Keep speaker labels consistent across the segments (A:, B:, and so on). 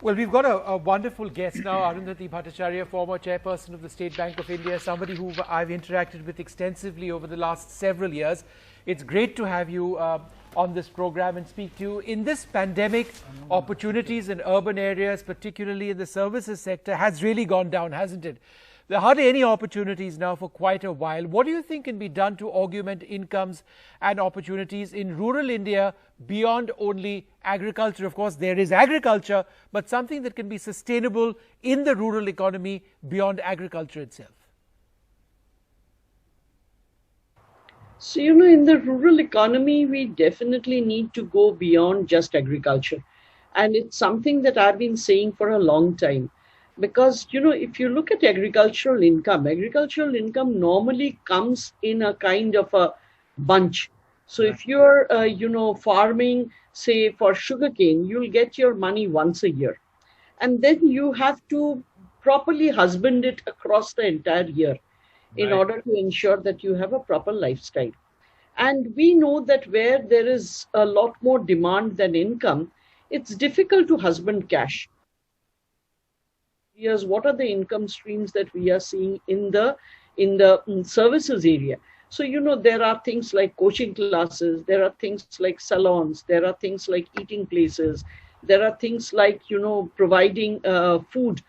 A: Well, we've got a wonderful guest now, Arundhati Bhatttacharya, former chairperson of the State Bank of India, somebody who I've interacted with extensively over the last several years. It's great to have you on this program and speak to you. In this pandemic, opportunities in urban areas, particularly in the services sector, has really gone down, hasn't it? There are hardly any opportunities now for quite a while. What do you think can be done to augment incomes and opportunities in rural India beyond only agriculture? Of course, there is agriculture, but something that can be sustainable in the rural economy beyond agriculture itself.
B: So, in the rural economy, we definitely need to go beyond just agriculture. And it's something that I've been saying for a long time. Because, if you look at agricultural income normally comes in a kind of a bunch. So if you're, farming, say, for sugarcane, you'll get your money once a year. And then you have to properly husband it across the entire year in order to ensure that you have a proper lifestyle. And we know that where there is a lot more demand than income, it's difficult to husband cash. What are the income streams that we are seeing in the services area? So there are things like coaching classes, there are things like salons, there are things like eating places, there are things like providing food,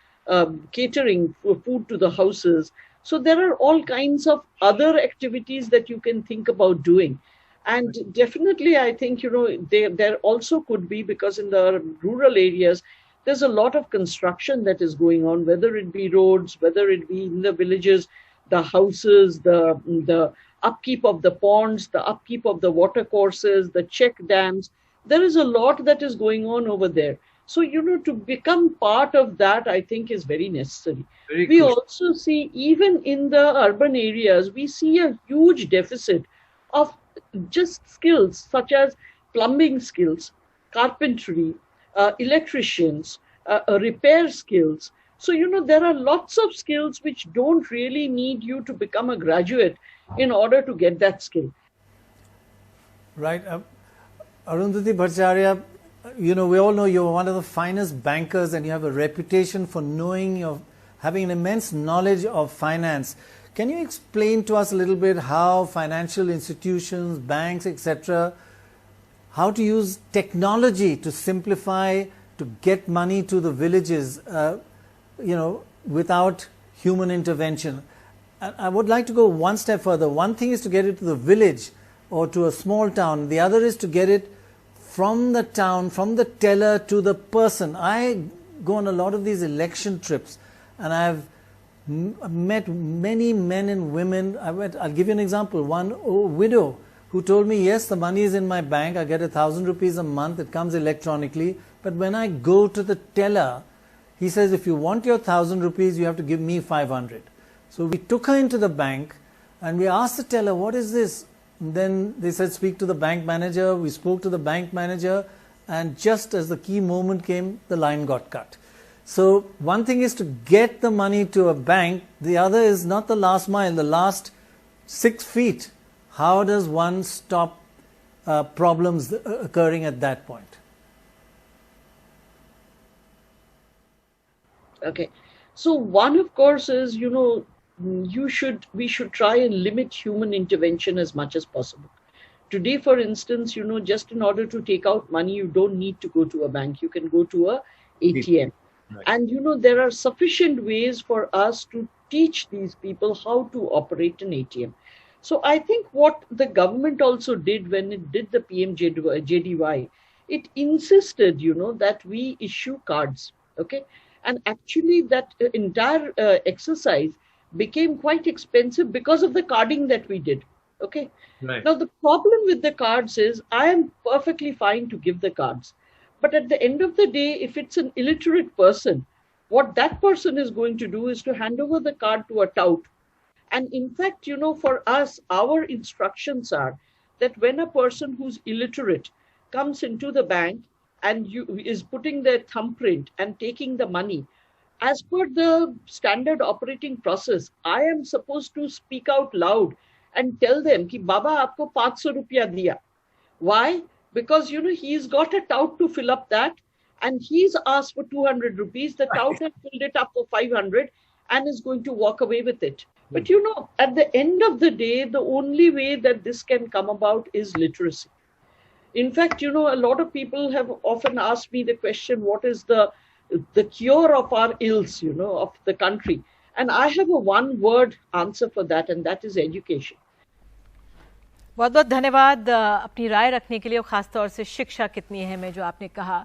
B: catering food to the houses. So there are all kinds of other activities that you can think about doing. And definitely I think there also could be, because in the rural areas there's a lot of construction that is going on, whether it be roads, whether it be in the villages, the houses, the upkeep of the ponds, the upkeep of the water courses, the check dams. There is a lot that is going on over there. So, to become part of that, I think is very necessary. We also see, even in the urban areas, we see a huge deficit of just skills such as plumbing skills, carpentry, electricians, repair skills. So, there are lots of skills which don't really need you to become a graduate in order to get that skill.
C: Right. Arundhati Bhatttacharya, we all know you're one of the finest bankers and you have a reputation for having an immense knowledge of finance. Can you explain to us a little bit how financial institutions, banks, etc., how to use technology to simplify, to get money to the villages, without human intervention? I would like to go one step further. One thing is to get it to the village or to a small town. The other is to get it from the town, from the teller to the person. I go on a lot of these election trips and I've met many men and women. I'll give you an example. One widow who told me, yes, the money is in my bank, I get 1,000 rupees a month, it comes electronically, but when I go to the teller, he says, if you want your 1,000 rupees, you have to give me 500. So we took her into the bank and we asked the teller, what is this? And then they said, speak to the bank manager. We spoke to the bank manager, and just as the key moment came, the line got cut. So one thing is to get the money to a bank, the other is not the last mile, the last 6 feet. How does one stop problems occurring at that point?
B: Okay. So one, of course, is, we should try and limit human intervention as much as possible. Today, for instance, just in order to take out money, you don't need to go to a bank. You can go to a ATM. Right. And, there are sufficient ways for us to teach these people how to operate an ATM. So I think what the government also did when it did the PMJDY, it insisted, that we issue cards. Okay. And actually that entire exercise became quite expensive because of the carding that we did. Okay. Right. Now, the problem with the cards is I am perfectly fine to give the cards. But at the end of the day, if it's an illiterate person, what that person is going to do is to hand over the card to a tout. And in fact, for us, our instructions are that when a person who's illiterate comes into the bank and is putting their thumbprint and taking the money, as per the standard operating process, I am supposed to speak out loud and tell them ki Baba aapko 500 rupiya diya. Why? Because he's got a tout to fill up that, and he's asked for 200 rupees. The tout has filled it up for 500 and is going to walk away with it. But you know, at the end of the day, the only way that this can come about is literacy. In fact, you know, a lot of people have often asked me the question, what is the cure of our ills, you know, of the country? And I have a one-word answer for that, and that is education.
D: बहुत बहुत धन्यवाद अपनी राय रखने के लिए, और खास तौर से शिक्षा कितनी अहम है जो आपने कहा।